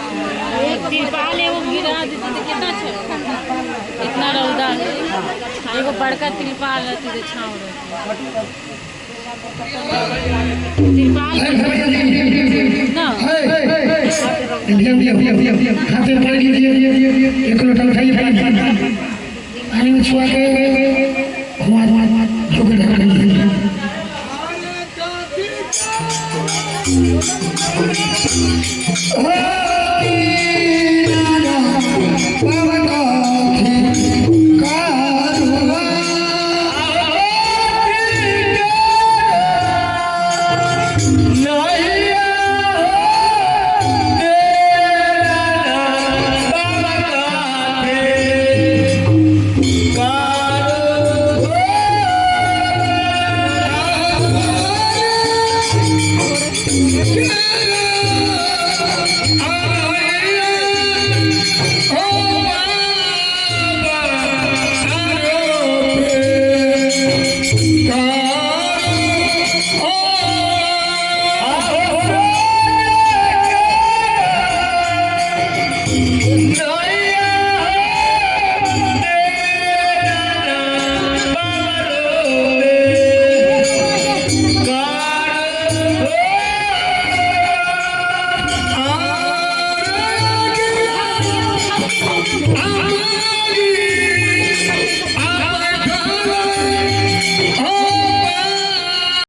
तिरपाल एगो गिरा देती तो कितना अच्छा इतना रौदा एगो बड़का तिरपाल रहती तो छाँव तिरपाल ना हाथे पकड़ लीजिए एक लोटा उठाइए पानी में छुआ के